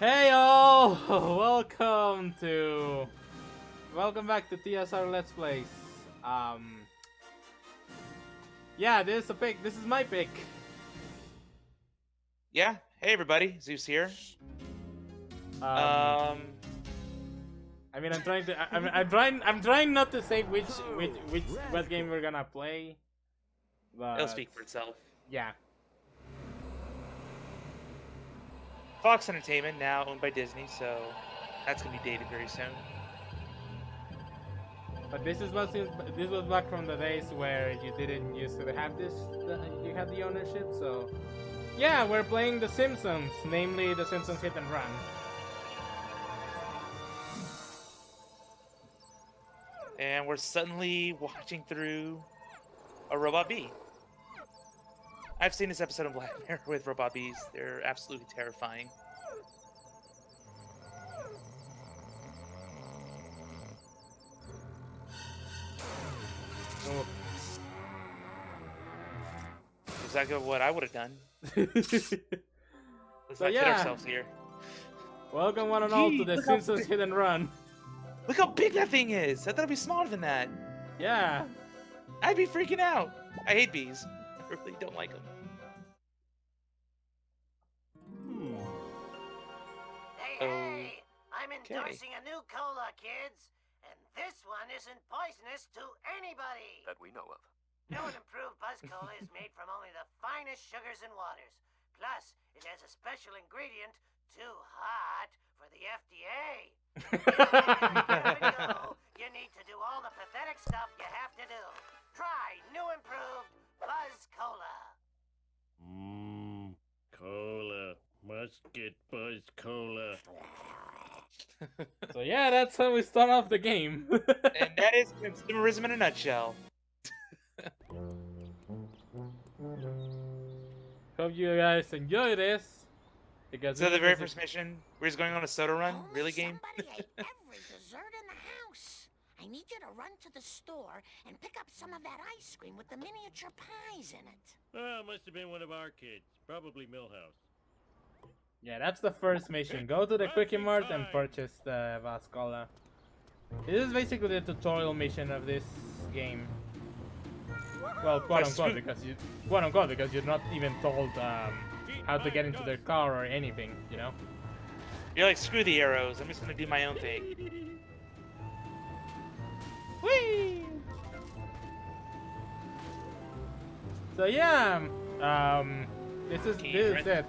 Hey all! Welcome back to TSR Let's Plays. Yeah, this is a pick. This is my pick. Yeah. Hey everybody, Zeus here. Um, Um, I mean, I'm trying not to say what game we're gonna play, it'll but speak for itself. yeah. Fox Entertainment, now owned by Disney, so that's gonna be dated very soon. But this was back from the days where you didn't used to have you had the ownership. So yeah, we're playing The Simpsons, namely The Simpsons Hit and Run. And we're suddenly watching through a Robot Bee. I've seen this episode of Black Mirror with Robot Bees. They're absolutely terrifying. Oh. Exactly what I would have done. Let's So not kid yeah. ourselves here. Welcome one and all to The Simpsons Hit and Run. Look how big that thing is! I thought it'd be smaller than that. Yeah. I'd be freaking out. I hate bees. I really don't like them. Hey, I'm endorsing a new cola, kids. And this one isn't poisonous to anybody. That we know of. New and improved Buzz Cola is made from only the finest sugars and waters. Plus, it has a special ingredient, too hot for the FDA. You need to do all the pathetic stuff you have to do. Try new improved Buzz Cola. Cola. Must get Buzz Cola. So yeah, that's how we start off the game. And that is consumerism in a nutshell. Hope you guys enjoy this. Because So the very first mission, we're just going on a soda run? Only Really, game? somebody ate every dessert in the house. I need you to run to the store and pick up some of that ice cream with the miniature pies in it. Oh, must have been one of our kids. Probably Millhouse. Yeah, that's the first mission. Go to the Quickie Mart and purchase the Vascola. This is basically the tutorial mission of this game. Well, quote unquote, because you're not even told how to get into their car or anything, you know? You're like, screw the arrows, I'm just gonna do my own thing. Whee! So yeah, this is it.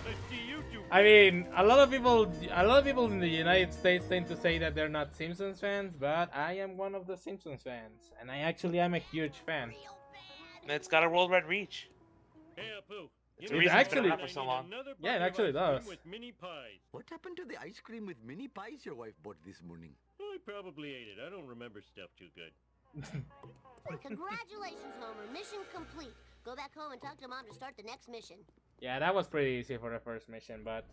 Let's see you do. I mean, a lot of people in the United States tend to say that they're not Simpsons fans, but I am one of the Simpsons fans, and I actually am a huge fan. And it's got a worldwide reach. Hey, Apu. It's you a know, reason it's been I around for need so long. another Yeah, it bucket of actually ice cream does. With mini pies. What happened to the ice cream with mini pies your wife bought this morning? I probably ate it. I don't remember stuff too good. Congratulations, Homer. Mission complete. Go back home and talk to Mom to start the next mission. Yeah, that was pretty easy for the first mission, but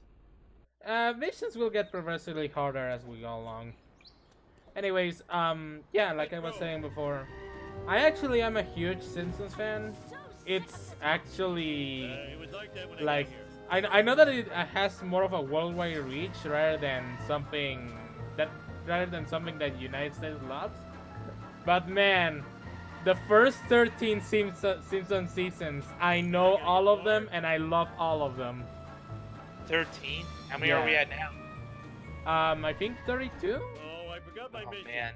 missions will get progressively harder as we go along. Anyways, yeah, like I was saying before, I actually am a huge Simpsons fan. It's actually It was like that when like I got here. I know that it has more of a worldwide reach rather than something that the United States loves. But man, the first 13 Simpsons seasons, I know all of them and I love all of them. 13? How many are we Yeah. at now? I think 32. Oh, I forgot my Oh mission. man.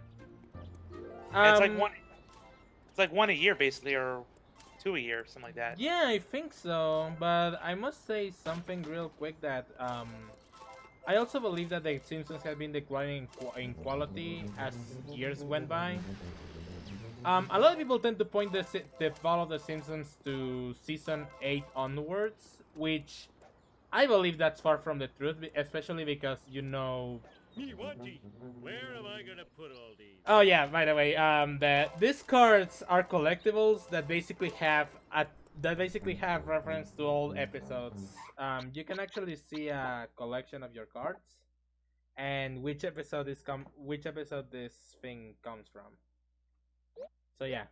It's like Um, one. It's like one a year basically, or two a year, something like that. Yeah, I think so. But I must say something real quick that I also believe that the Simpsons have been declining in quality as years went by. A lot of people tend to point the fall of the Simpsons to season 8 onwards, which I believe that's far from the truth, especially because you know. Me wanty. Where am I gonna put all these? Oh yeah, by the way, these cards are collectibles that basically have reference to old episodes. You can actually see a collection of your cards and which episode this thing comes from. So yeah.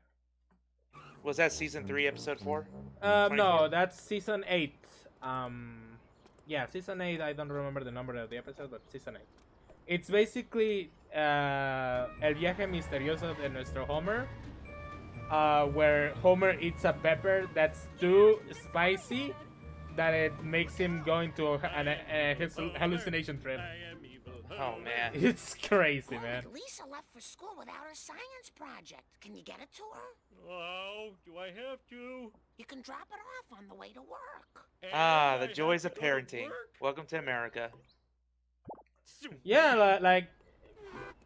Was that season 3, episode 4? No, 24? that's season 8. Um, yeah, season 8. I don't remember the number of the episode, but season 8. It's basically El viaje misterioso de nuestro Homer, where Homer eats a pepper that's too spicy that it makes him go into his hallucination trip. I am evil. Oh man. It's crazy, man. Lisa left for school without her science project. Can you get it to her? Oh, do I have to? You can drop it off on the way to work. Ah, And the I joys have of to go to parenting. work? Welcome to America. Yeah, like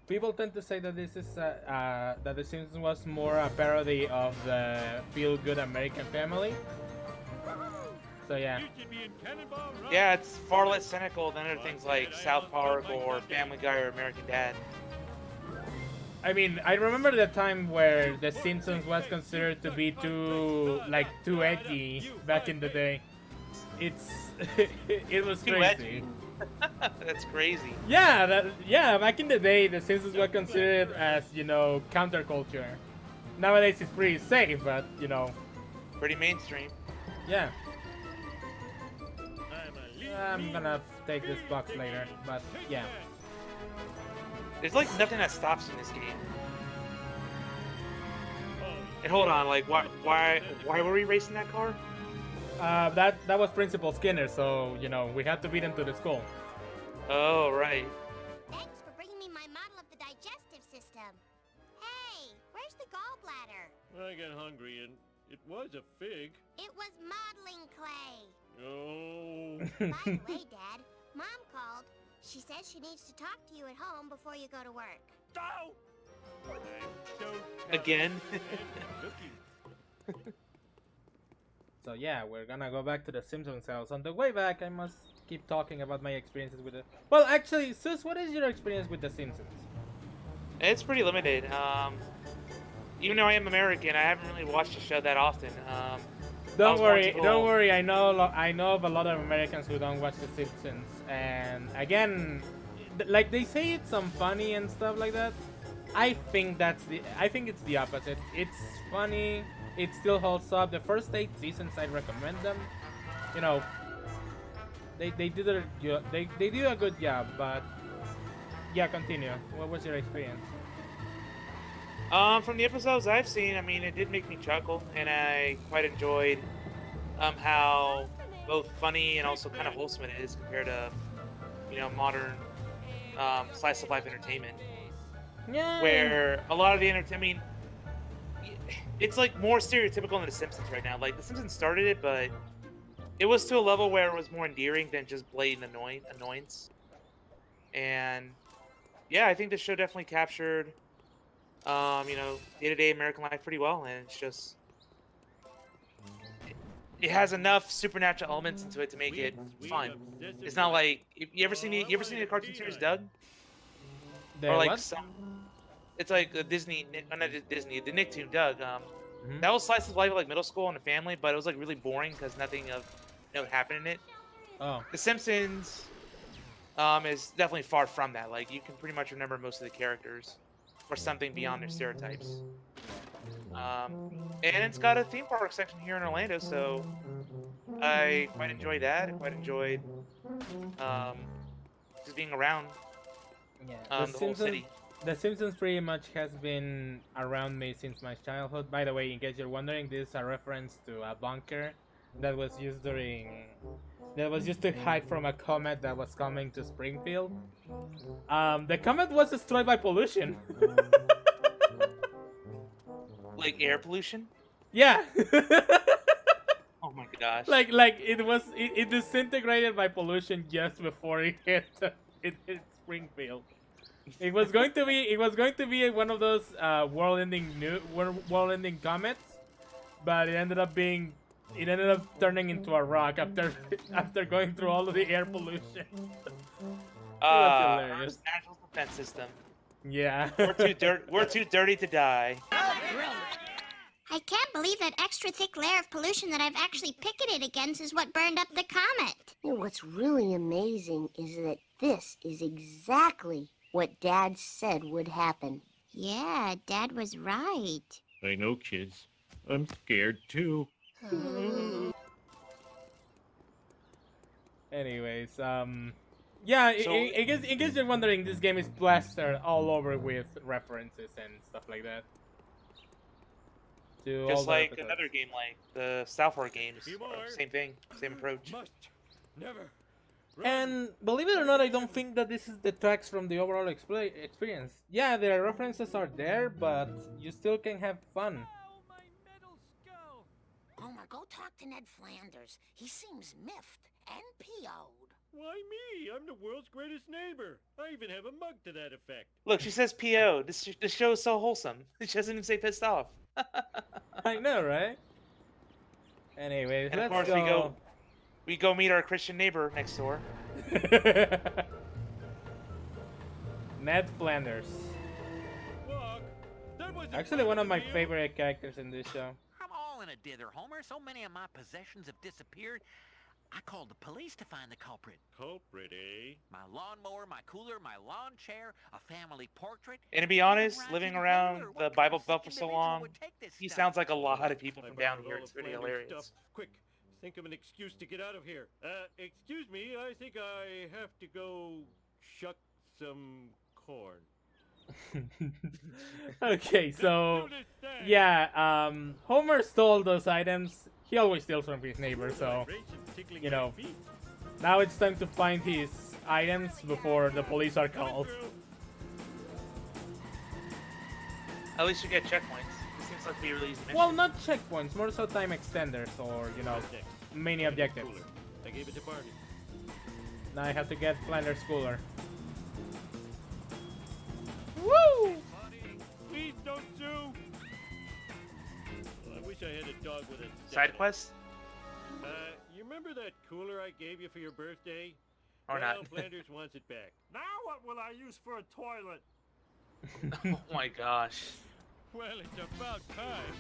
people tend to say that this is that The Simpsons was more a parody of the feel-good American Family. So yeah, You should be in Cannonball Run. Yeah, it's far less cynical than other things like South Park or Family Guy or American Dad. I mean, I remember the time where The Simpsons was considered to be too edgy back in the day. It's it was Too crazy. edgy. That's crazy. Yeah, back in the day, The Simpsons were considered as counterculture. Nowadays, it's pretty safe, but Pretty mainstream. yeah. I'm I'm gonna take this box later, but yeah. There's like nothing that stops you in this game. Oh, And hold on, like why were we racing that car? That was Principal Skinner, so we had to beat him to the school. Oh right. Thanks for bringing me my model of the digestive system. Hey, where's the gallbladder? I got hungry and it was a fig. It was modeling clay. Oh. By the way, Dad, Mom called. She says she needs to talk to you at home before you go to work. Oh! Again? So yeah, we're gonna go back to the Simpsons house. On the way back, I must keep talking about my experiences with it. Well, actually, Sus, what is your experience with the Simpsons? It's pretty limited. Even though I am American, I haven't really watched the show that often. Don't was more worry, typical- don't worry. I know of a lot of Americans who don't watch the Simpsons, and again, like they say it's some funny and stuff like that. I think it's the opposite. It's funny. It still holds up. The first 8 seasons, I recommend them. They did they do a good job. But yeah, continue. What was your experience? From the episodes I've seen, I mean, it did make me chuckle, and I quite enjoyed how both funny and also kind of wholesome it is compared to, modern slice of life entertainment. Yeah. Where a lot of the entertainment, it's like more stereotypical than The Simpsons right now. Like The Simpsons started it, but it was to a level where it was more endearing than just blatant annoyance. And yeah, I think the show definitely captured, day-to-day American life pretty well, and it's just it has enough supernatural elements into it to make it fun. It's not like you ever seen the cartoon series Doug? The Or like what? it's like the Disney, not Disney, the Nicktoon Doug. Mhm. That was slice of life, like middle school and a family, but it was like really boring because nothing of note happened in it. Oh. The Simpsons is definitely far from that. Like you can pretty much remember most of the characters or something beyond their stereotypes. And it's got a theme park section here in Orlando, so I quite enjoyed that. I quite enjoyed just being around Yeah. the whole city. The Simpsons pretty much has been around me since my childhood. By the way, in case you're wondering, this is a reference to a bunker that was used to hide from a comet that was coming to Springfield. The comet was destroyed by pollution. Like air pollution. Yeah. Oh my gosh. like it disintegrated by pollution just before it hit Springfield. It was going to be one of those world-ending comets, but it ended up turning into a rock after going through all of the air pollution. hilarious. Earth's natural defense system. Yeah. We're too dirty to die. I can't believe that extra thick layer of pollution that I've actually picketed against is what burned up the comet. What's really amazing is that this is exactly what Dad said would happen. Yeah, Dad was right. I know, kids. I'm scared too. Anyways, yeah, So- in case you're wondering, this game is plastered all over with references and stuff like that. To all Just the like episodes. another game like the South Park games. Few more. Same thing, same approach. Must never run. And believe it or not, I don't think that this is detracts from the overall experience. Yeah, the references are there, but you still can have fun. Ow, my metal skull. Homer, go talk to Ned Flanders. He seems miffed and PO'd. Why me? I'm the world's greatest neighbor. I even have a mug to that effect. Look, she says PO. This show is so wholesome. She doesn't even say pissed off. I know, right? Anyways, And of let's course we go meet our Christian neighbor next door. Ned Flanders. Walk. That was Actually, one of my favorite characters in this show. I'm all in a dither, Homer. So many of my possessions have disappeared. I called the police to find the culprit. culprit, eh? My lawnmower, my cooler, my lawn chair, a family portrait. And to be honest, living around the Bible Belt for so long, he sounds like a lot of people from down here. It's pretty hilarious. Quick, think of an excuse to get out of here. Excuse me, I think I have to go shuck some corn. Okay, so Do this thing. yeah, Homer stole those items. He always steals from his neighbor, so Vibrations tickling you my know. feet. now it's time to find his items before the police are called. At least you get checkpoints. It seems like to be really easy mission. Well, not checkpoints, more so time extenders or, you know, What's next? mini objectives. Cooler. I gave it to Barney. Now I have to get Flanders cooler. Woo! Please don't sue. I wish I had a dog with a Side stick. quest? You remember that cooler I gave you for your birthday? Or well, not? Flanders wants it back. Now what will I use for a toilet? Oh my gosh. Well, it's about time.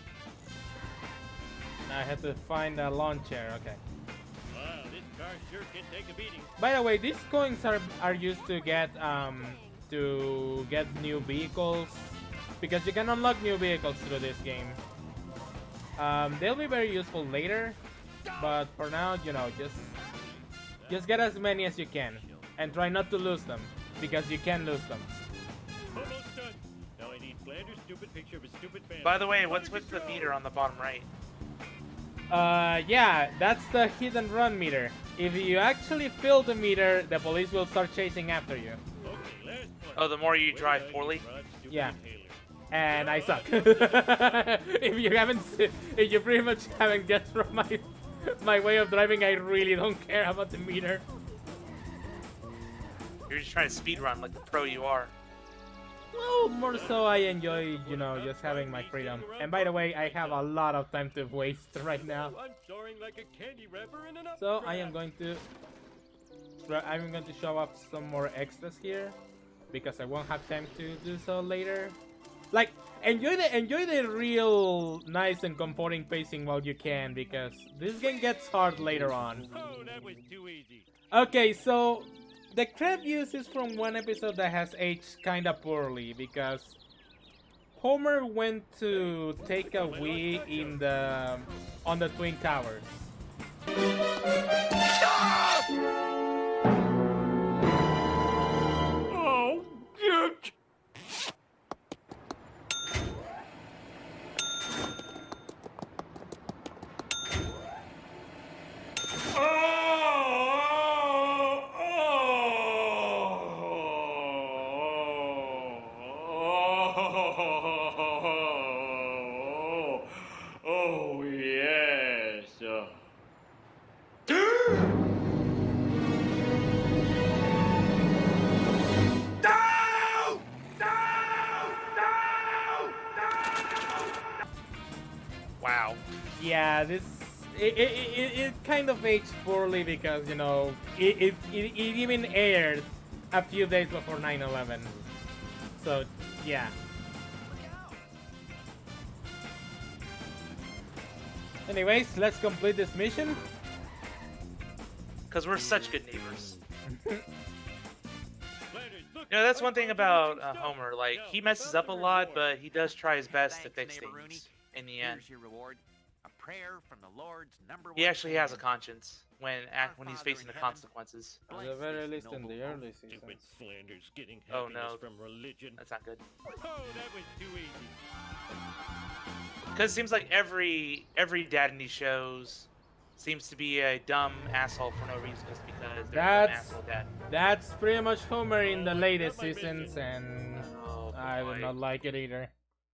Now I have to find a lawn chair, okay. Wow, this car sure can take a beating. By the way, these coins are used to get new vehicles, because you can unlock new vehicles through this game. They'll be very useful later, but for now, you know, just get as many as you can and try not to lose them, because you can lose them. Almost done. Now I need Flanders' stupid picture of his stupid family. By the way, what's with the meter on the bottom right? Yeah, that's the hit and run meter. If you actually fill the meter, the police will start chasing after you. Okay, last one. Oh, the more you Where drive did I poorly? get Rod's stupid Yeah. inhaler? And I suck. If you pretty much haven't guessed from my way of driving, I really don't care about the meter. You're just trying to speed run like the pro you are. Well, more so I enjoy, you know, just having my freedom. And by the way, I have a lot of time to waste right now. I'm soaring like a candy wrapper in an So I am updraft. going to show off some more extras here, because I won't have time to do so later. Like, enjoy the real nice and comforting pacing while you can, because this game gets hard later on. Oh, that was too easy. Okay, so the crab use is from one episode that has aged kinda poorly, because Homer went to take a wee on the Twin Towers. Oh, shit! Oh, yes. Wow. Yeah, it kind of aged poorly, because, you know, it even aired a few days before 9/11. So yeah. Anyways, let's complete this mission. Because we're such good neighbors. Flanders, look, You know, that's I one thing found about interesting stuff. Homer. Like, he Now, messes about up a the lot, reward. but he does try his best to Thanks, fix neighbor Rooney. things in the end. Here's your reward. A prayer from the Lord's number He one actually has a fan. conscience when he's Father facing in the heaven, consequences. At the bless very this least in noble the group. early Stupid seasons. Flanders getting Oh, happiness no. from religion. That's not good. Oh, that was too easy. Because it seems like every dad in these shows seems to be a dumb asshole for no reason, just because they're a dumb asshole dad. That's pretty much Homer in the Oh, I latest got my seasons, mission. and Oh I do boy. not like it either.